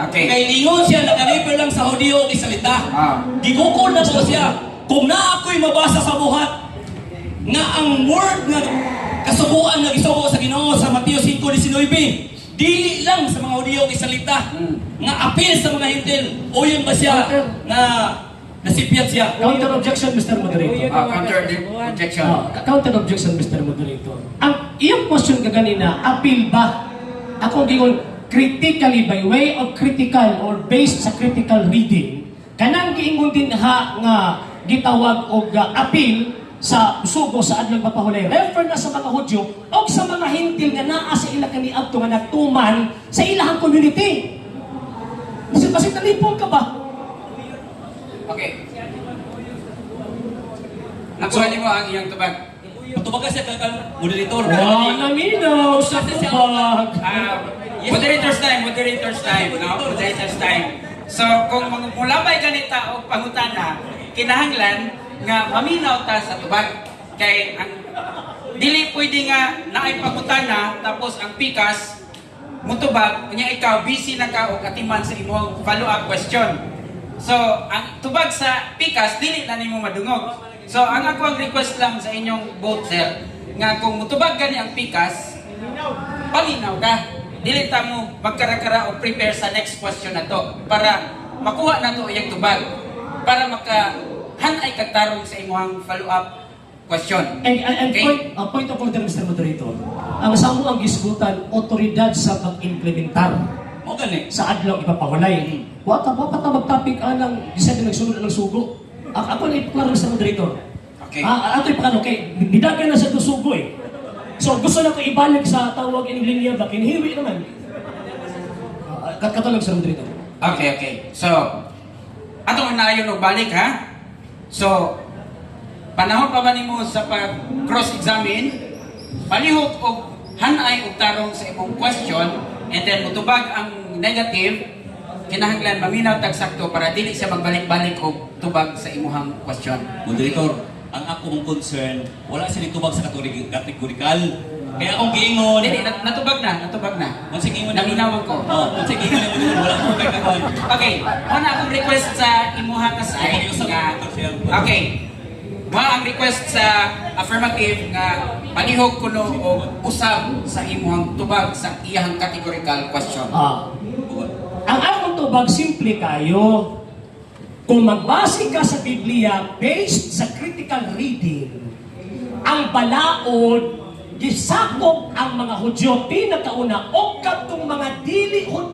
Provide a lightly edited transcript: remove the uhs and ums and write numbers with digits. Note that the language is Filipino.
Okay. Kay ingon siya, nakaliper lang sa Hudiyo o salita. Gigukol na po siya. Kung na ako'y mabasa sa buhat, nga ang word nga kasubuan nga gisugo sa Ginoo sa Mateo 5:19, dili lang sa mga Hudiyo o salita. Nga apil sa mga Hintil. O yun ba siya na nasipyat siya? Counter objection, Mr. Moderator. Counter objection. Counter objection, Mr. Moderator. Ang iyong question ka ganina, appeal ba? Ako gingon, critically by way of critical or based sa critical reading, kanang giingon din ha nga gitawag og appeal sa sugo sa adlong papahulay. Refer na sa mga Hudyo o sa mga Hintil nga naa sa ila kaniadto nga nagtuman sa ilahang community. Kasi talipon ka ba? Okay. Nakuha mo ang iyong tubag. Patubaga siya kang moderator. Naminaw sa tubag. Moderator's time, no? Moderator's time. So, kung mulabay ganita o pangutana, kinahanglan nga maminaw ta sa tubag. Kay ang dili pwede nga naay pangutana tapos ang pikas mutubag, kanya ikaw busy na ka o katiman sa imong follow-up question. So, ang tubag sa pikas dili na nimo madungog. So, ang ako ang request lang sa inyong both sir, nga kung mutubag gani ang pikas, palinaw ka. Dili ta mo magkarakara o prepare sa next question na to para makuha na to iyang tubag para makahanay katarong sa imong follow-up question. And Okay? point of order, Mr. Moderator. Ang samo ang gisgutan, otoridad sa pag-implementar Mo gani. sa adlaw ipapahulay. Wata pa magtopic anang isa din nagsunod ng sugo. Ako na ipaklaro, Mr. Moderator. Okay. Ato ipakano kay bidagan na sa sugo eh. So gusto na ko ibalik sa tawag in linya ba kinhiwi naman. Katulog, Mr. Moderator. Okay. So, atong inayon og balik ha. So, panahon pa ba nimo sa pag-cross-examine, palihog og hanay og tarong sa imong question, and then mutubag ang negative, kinahanglan maminaw tag sakto para dili siya magbalik-balik og tubag sa imong question. Moderator, ang akong concern, wala sila tubag sa kategorikal. Kaya akong giingon, Dili, natubag na. Mansig ingon Naminawan ko. Mansig ingon mo dito, wala ko kay kakuan. Okay, muna akong request sa imuha ka side nga. Okay. Muna ang request sa affirmative nga palihog kuno o usab sa imuhang tubag sa iyang categorical question. Ang akong tubag simple kayo. Kung magbase ka sa Biblia based sa critical reading, ang balaod gisakop ang mga Hudyo pinakauna o katong mga dili Hudyo